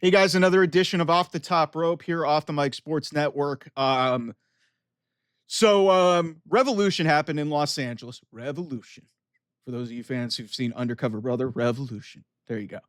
Hey guys, another edition of Off the Top Rope here, off the Mike Sports Network. Revolution happened in Los Angeles. Revolution. For those of you fans who've seen Undercover Brother, Revolution. There you go.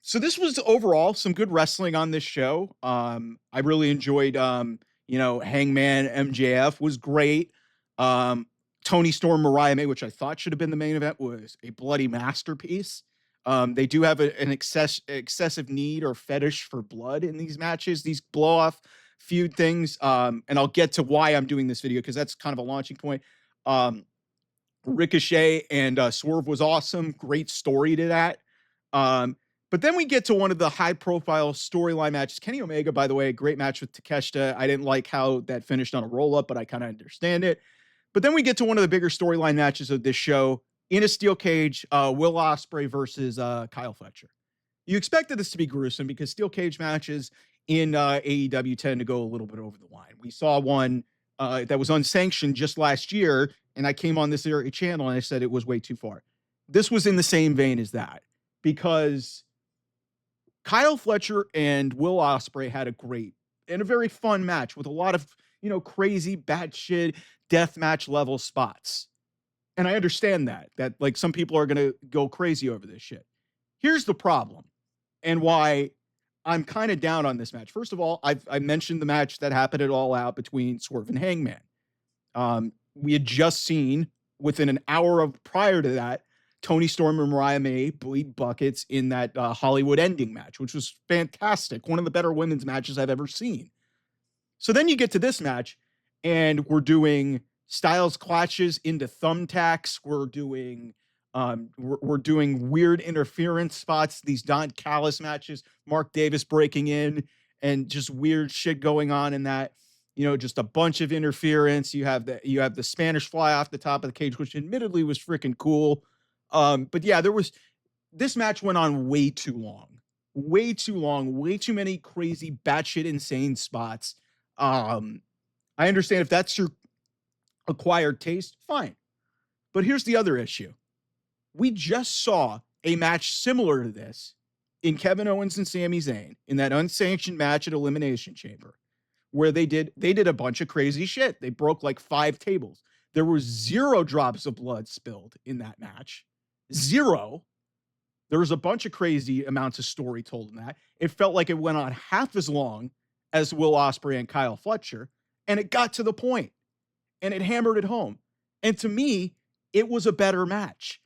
So this was overall some good wrestling on this show. I really enjoyed Hangman MJF was great. Tony Storm Mariah May, which I thought should have been the main event, was a bloody masterpiece. They do have an excessive need or fetish for blood in these matches, these blow off feud things. And I'll get to why I'm doing this video because that's kind of a launching point. Ricochet and Swerve was awesome. Great story to that. But then we get to one of the high profile storyline matches. Kenny Omega, by the way, great match with Takeshita. I didn't like how that finished on a roll up, but I kind of understand it. But then we get to one of the bigger storyline matches of this show in a steel cage, Will Ospreay versus Kyle Fletcher. You expected this to be gruesome because steel cage matches in AEW tend to go a little bit over the line. We saw one that was unsanctioned just last year, and I came on this area channel and I said it was way too far. This was in the same vein as that because Kyle Fletcher and Will Ospreay had a great and a very fun match with a lot of, crazy batshit death match level spots. And I understand that like some people are going to go crazy over this shit. Here's the problem and why I'm kind of down on this match. First of all, I mentioned the match that happened at All Out between Swerve and Hangman. We had just seen within an hour of prior to that, Tony Storm and Mariah May bleed buckets in that Hollywood ending match, which was fantastic. One of the better women's matches I've ever seen. So then you get to this match and we're doing Styles clutches into thumbtacks. We're doing weird interference spots, these Don Callis matches, Mark Davis breaking in and just weird shit going on in that, just a bunch of interference. You have the Spanish fly off the top of the cage, which admittedly was freaking cool. But yeah, this match went on way too long, way too many crazy batshit insane spots. I understand if that's your acquired taste, fine. But here's the other issue. We just saw a match similar to this in Kevin Owens and Sami Zayn in that unsanctioned match at Elimination Chamber, where they did a bunch of crazy shit. They broke like 5 tables. There were 0 drops of blood spilled in that match. 0. There was a bunch of crazy amounts of story told in that. It felt like it went on half as long as Will Ospreay and Kyle Fletcher, and it got to the point, and it hammered it home. And to me, it was a better match.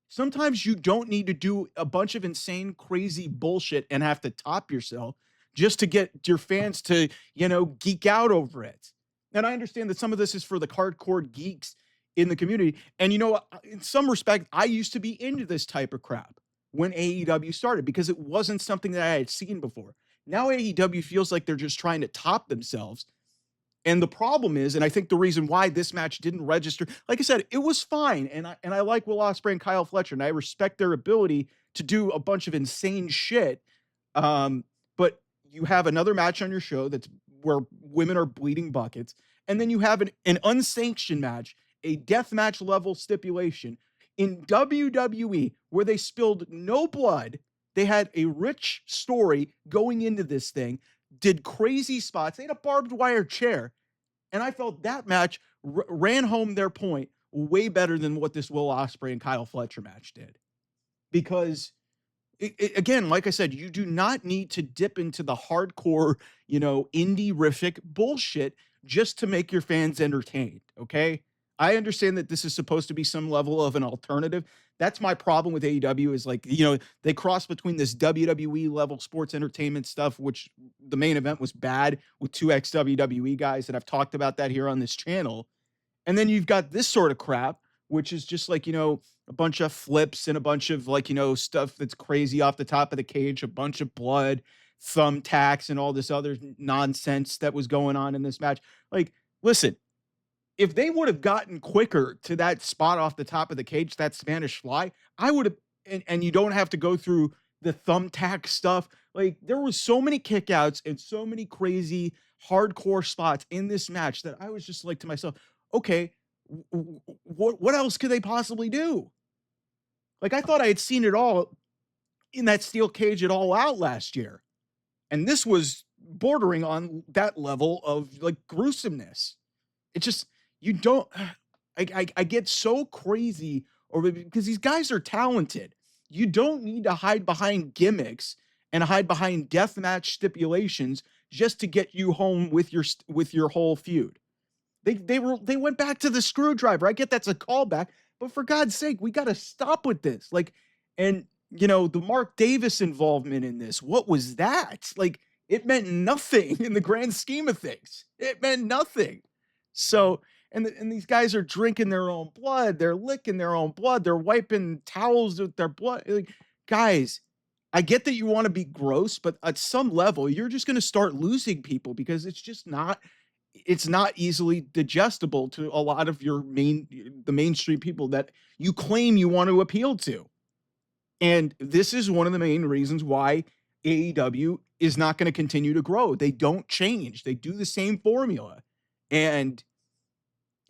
Sometimes you don't need to do a bunch of insane, crazy bullshit and have to top yourself just to get your fans to, geek out over it. And I understand that some of this is for the hardcore geeks in the community. And, in some respect, I used to be into this type of crap when AEW started because it wasn't something that I had seen before. Now AEW feels like they're just trying to top themselves. And the problem is, and I think the reason why this match didn't register, like I said, it was fine. And I like Will Ospreay and Kyle Fletcher, and I respect their ability to do a bunch of insane shit. But you have another match on your show that's where women are bleeding buckets. And then you have an unsanctioned match, a death match level stipulation in WWE where they spilled no blood. They had a rich story going into this thing, did crazy spots. They had a barbed wire chair. And I felt that match ran home their point way better than what this Will Ospreay and Kyle Fletcher match did. Because, again, like I said, you do not need to dip into the hardcore, indie-rific bullshit just to make your fans entertained, okay? I understand that this is supposed to be some level of an alternative. That's my problem with AEW is like, they cross between this WWE level sports entertainment stuff, which the main event was bad with 2 ex-WWE guys, and I've talked about that here on this channel. And then you've got this sort of crap, which is just like, a bunch of flips and a bunch of like, stuff that's crazy off the top of the cage, a bunch of blood, thumbtacks, and all this other nonsense that was going on in this match. Like, listen, if they would have gotten quicker to that spot off the top of the cage, that Spanish fly, I would have, and you don't have to go through the thumbtack stuff. Like, there was so many kickouts and so many crazy hardcore spots in this match that I was just like to myself, okay, what else could they possibly do? Like, I thought I had seen it all in that steel cage at All Out last year. And this was bordering on that level of like gruesomeness. It just, you don't, I get so crazy because these guys are talented. You don't need to hide behind gimmicks and hide behind deathmatch stipulations just to get you home with your whole feud. They went back to the screwdriver. I get that's a callback, but for God's sake, we got to stop with this. Like, and the Mark Davis involvement in this, what was that? Like, it meant nothing in the grand scheme of things. It meant nothing. So, and these guys are drinking their own blood. They're licking their own blood. They're wiping towels with their blood. Like, guys, I get that you want to be gross, but at some level, you're just going to start losing people because it's not easily digestible to a lot of the mainstream people that you claim you want to appeal to. And this is one of the main reasons why AEW is not going to continue to grow. They don't change. They do the same formula. And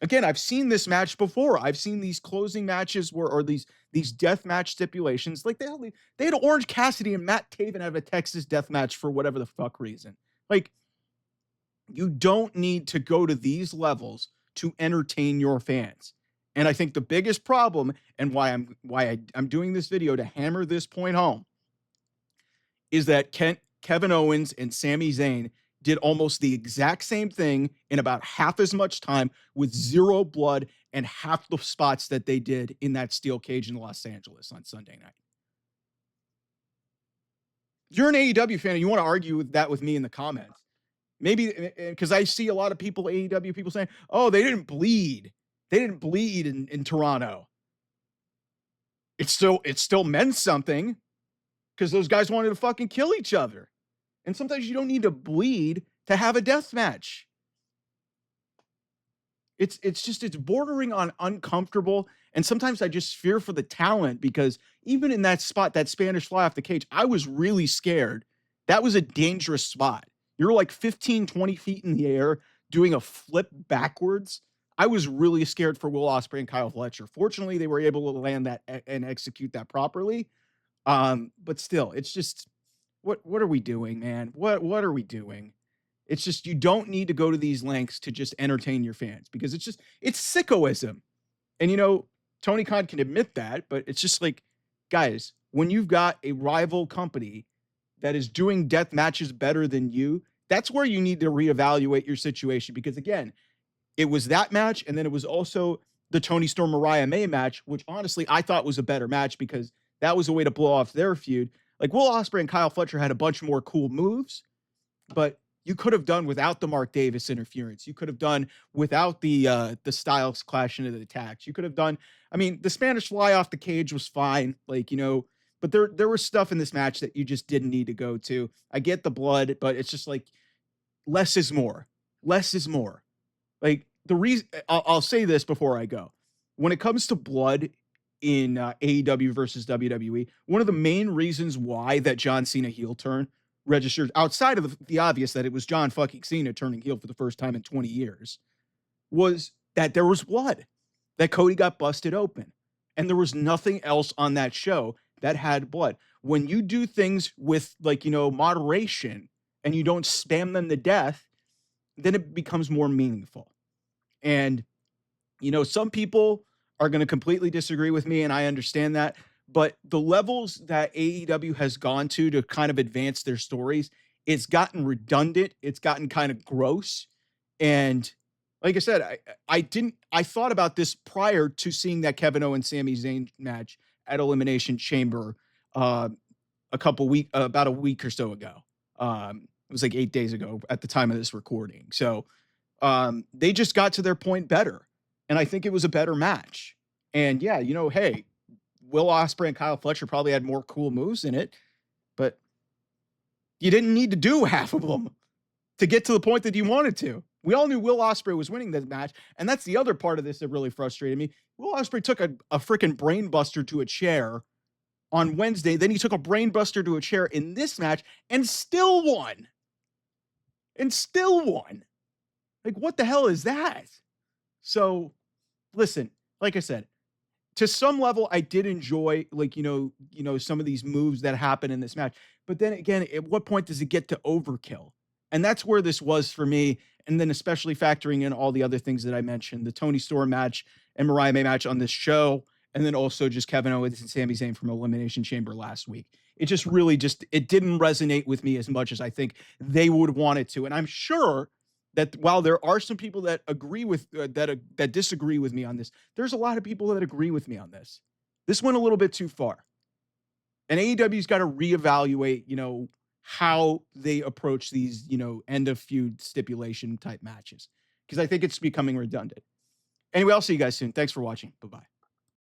again, I've seen this match before. I've seen these closing matches or these death match stipulations. Like they had Orange Cassidy and Matt Taven have a Texas death match for whatever the fuck reason. Like, you don't need to go to these levels to entertain your fans. And I think the biggest problem and why I'm doing this video to hammer this point home is that Kevin Owens and Sami Zayn did almost the exact same thing in about half as much time with zero blood and half the spots that they did in that steel cage in Los Angeles on Sunday night. If you're an AEW fan and you want to argue with me in the comments, maybe because I see a lot of people, AEW people saying, oh, they didn't bleed. They didn't bleed in Toronto. It still meant something because those guys wanted to fucking kill each other. And sometimes you don't need to bleed to have a death match. It's bordering on uncomfortable. And sometimes I just fear for the talent because even in that spot, that Spanish fly off the cage, I was really scared. That was a dangerous spot. You're like 15, 20 feet in the air doing a flip backwards. I was really scared for Will Ospreay and Kyle Fletcher. Fortunately, they were able to land that and execute that properly. But still, it's just, what are we doing, man? What are we doing? It's just, you don't need to go to these lengths to just entertain your fans because it's sickoism. And Tony Khan can admit that, but it's just like, guys, when you've got a rival company that is doing death matches better than you, that's where you need to reevaluate your situation. Because again, it was that match, and then it was also the Toni Storm Mariah May match, which honestly I thought was a better match because that was a way to blow off their feud. Like, Will Ospreay and Kyle Fletcher had a bunch more cool moves, but you could have done without the Mark Davis interference. You could have done without the Styles clash into the attacks. You could have done, I mean, the Spanish fly off the cage was fine, but there was stuff in this match that you just didn't need to go to. I get the blood, but it's just like, less is more. Less is more. Like, the reason, I'll say this before I go. When it comes to blood in AEW versus WWE, one of the main reasons why that John Cena heel turn registered, outside of the obvious that it was John fucking Cena turning heel for the first time in 20 years, was that there was blood, that Cody got busted open. And there was nothing else on that show that had blood. When you do things with moderation and you don't spam them to death, then it becomes more meaningful. And, some people are going to completely disagree with me, and I understand that. But the levels that AEW has gone to kind of advance their stories, it's gotten redundant. It's gotten kind of gross. And like I said, I thought about this prior to seeing that Kevin Owens Sami Zayn match at Elimination Chamber about a week or so ago. It was like 8 days ago at the time of this recording. So they just got to their point better. And I think it was a better match. And yeah, hey, Will Ospreay and Kyle Fletcher probably had more cool moves in it, but you didn't need to do half of them to get to the point that you wanted to. We all knew Will Ospreay was winning this match, and that's the other part of this that really frustrated me. Will Ospreay took a freaking brain buster to a chair on Wednesday, then he took a brain buster to a chair in this match and still won. Like, what the hell is that? So, listen, like I said, to some level, I did enjoy, like, some of these moves that happen in this match. But then again, at what point does it get to overkill? And that's where this was for me. And then especially factoring in all the other things that I mentioned, the Tony Storm match and Mariah May match on this show, and then also just Kevin Owens and Sami Zayn from Elimination Chamber last week. It just really it didn't resonate with me as much as I think they would want it to. And I'm sure that while there are some people that agree with that disagree with me on this, there's a lot of people that agree with me on this. This went a little bit too far. And AEW's got to reevaluate, how they approach these, end of feud stipulation type matches. Because I think it's becoming redundant. Anyway, I'll see you guys soon. Thanks for watching. Bye-bye.